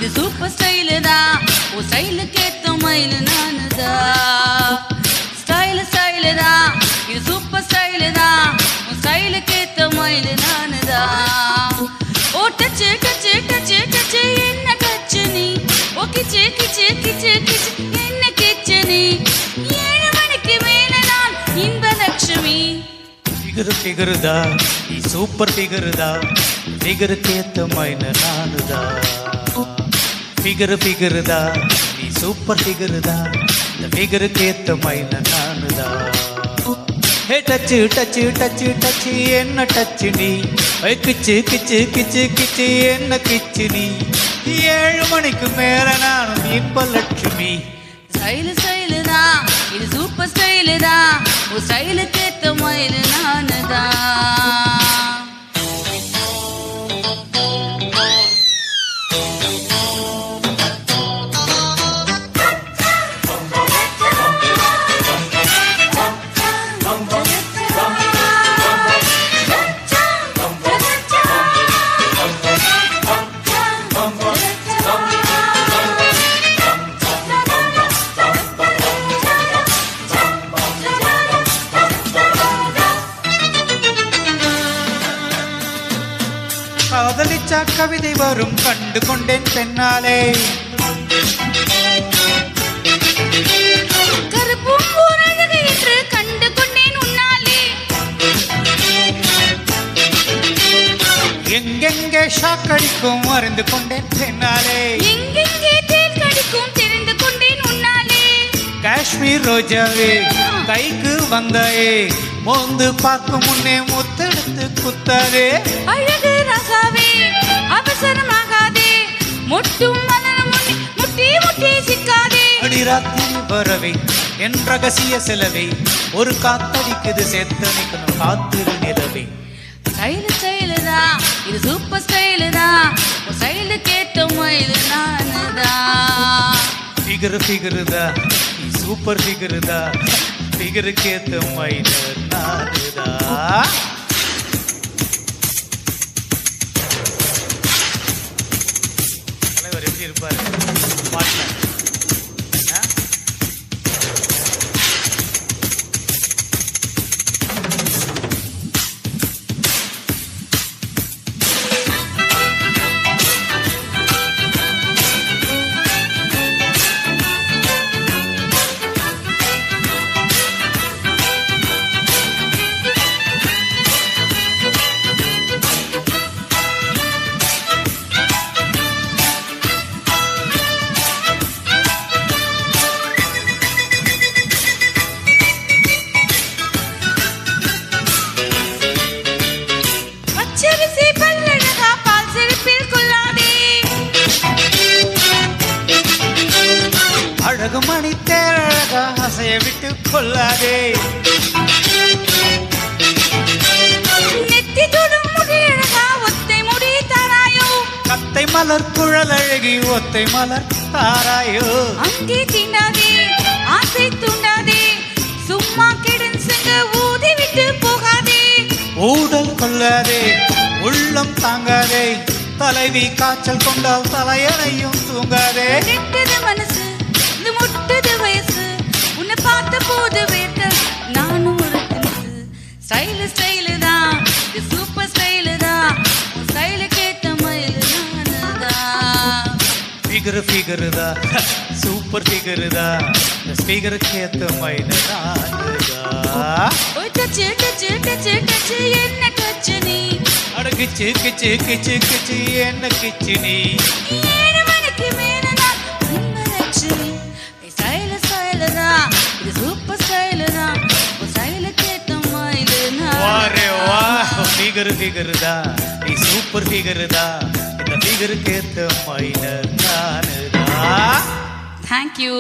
இது super style தான். உன் ஸ்டைலுக்கு ஏத்த மயிலு நானு தான். ஸ்டைலு ஸ்டைலு தான், இது சூப்பர் ஸ்டைலு தான். உன் ஸ்டைலுக்கு ஏத்த மயிலு நானு தான். ஓ டச்சு டச்சு டச்சு டச்சு என்ன டச்சு நீ. ஓ கிச்சு கிச்சு கிச்சு கிச்சு என்ன கிச்சு நீ. 7 மணிக்கு மேல நான் இன்பலட்சுமி. ஃபிகருதா நீ சூப்பர் ஃபிகருதா. ஃபிகருக்கு ஏத்த மைன நானுதா. ஃபிகருதா நீ சூப்பர் ஃபிகருதா. இந்த ஃபிகருக்கு ஏத்த மைன நானுதா. ஹே டச்சு டச்சு டச்சு டச்சு என்ன டச்சு நீ. கிச்சு கிச்சு கிச்சு கிச்சு என்ன கிச்சு நீ. 7 மணிக்கு மேல நானும் இன்பலட்சுமி. ஸ்டைலு ஸ்டைலு தான், இது சூப்பர் ஸ்டைலு தான். உன் ஸ்டைலுக்கு ஏத்த மயிலு நானு தான். காதலிச்சா கவிதை வரும் கண்டு கொண்டேன் பெண்ணாலே. கருப்பும் ஊரழகு என்று கண்டு கொண்டேன் உன்னாலே. எங்கெங்கே ஷாக்கடிக்கும் அறிந்து கொண்டேன் பெண்ணாலே. எங்கெங்கே தேன் கடிக்கும் தெரிந்து கொண்டேன் உன்னாலே. காஷ்மீர் ரோஜாவே கைக்கு வந்தாயே. மோந்து பார்க்கும் முன்னே முத்தெடுத்து குத்தாதே. அழகு ராசாவே அவசரமாகாதே. முட்டும் மலரும் முட்டி முட்டி சிக்காதே. அடிராத்திரி வரவே என் ரகசிய செலவை. ஒரு காத்தடிக்குது சேத்தனிக்கணும் காத்திரு நிலவை. ஸ்டைலு ஸ்டைலு தான், இது சூப்பர் ஸ்டைலு தான். உன் ஸ்டைலுக்கு ஏத்த மயிலு நானு தான். ஃபிகருதா நீ சூப்பர் ஃபிகருதா. ஃபிகருக்கு ஏத்த மயில நானுதா. தலைவர் எப்படி இருப்பாரு பாட்டுல? பச்சரிசி பல்லழகா பால் சிரிப்பில் கொள்ளாதே. அழகு மணி தேரழகா அசைய விட்டு கொள்ளாதே. நெத்தி தொடும் முடியழகா ஒத்தை முடி தாராயோ. கத்தை மலர் குழல் அழகி ஒத்தை மலர் தாராயோ. அங்கே தீண்டாதே ஆசை தூண்டாதே. சும்மா கிடன்சுங்க ஊதி விட்டு போகாதே. ஊடல் கொள்ளாதே உள்ளம் தாங்காதே. தலைவி காய்ச்சல் கொண்டால் தலையணையும் தூங்காதே. கெட்டது மனசு இது முட்டது வயசு. உன்னை பார்த்த போது வேர்த்த நானும் ஒரு தினசு. ஸ்டைலு ஸ்டைலு தான், இது சூப்பர் ஸ்டைலு தான். உன் ஸ்டைலுக்கு ஏத்த மயிலு நானு தான். ஃபிகருதா சூப்பர் ஃபிகருதா. ஃபிகருக்கு ஏத்த மயில நானுதா. ஓய் டச்சு டச்சு டச்சு டச்சு என்ன டச்சு நீ. அட கிச்சு கிச்சு கிச்சு கிச்சு என்ன கிச்சு நீ. 7 மணிக்கு மேல நான் இன்பலட்சுமி. ஸ்டைலு ஸ்டைலு தான், இது சூப்பர் ஸ்டைலு தான். உன் ஸ்டைலுக்கு ஏத்த மயிலு வாரே நானு வா. தான். ஃபிகருதா நீ சூப்பர் ஃபிகருதா. இந்த ஃபிகருக்கு ஏத்த மயில நானுதா. Thank you.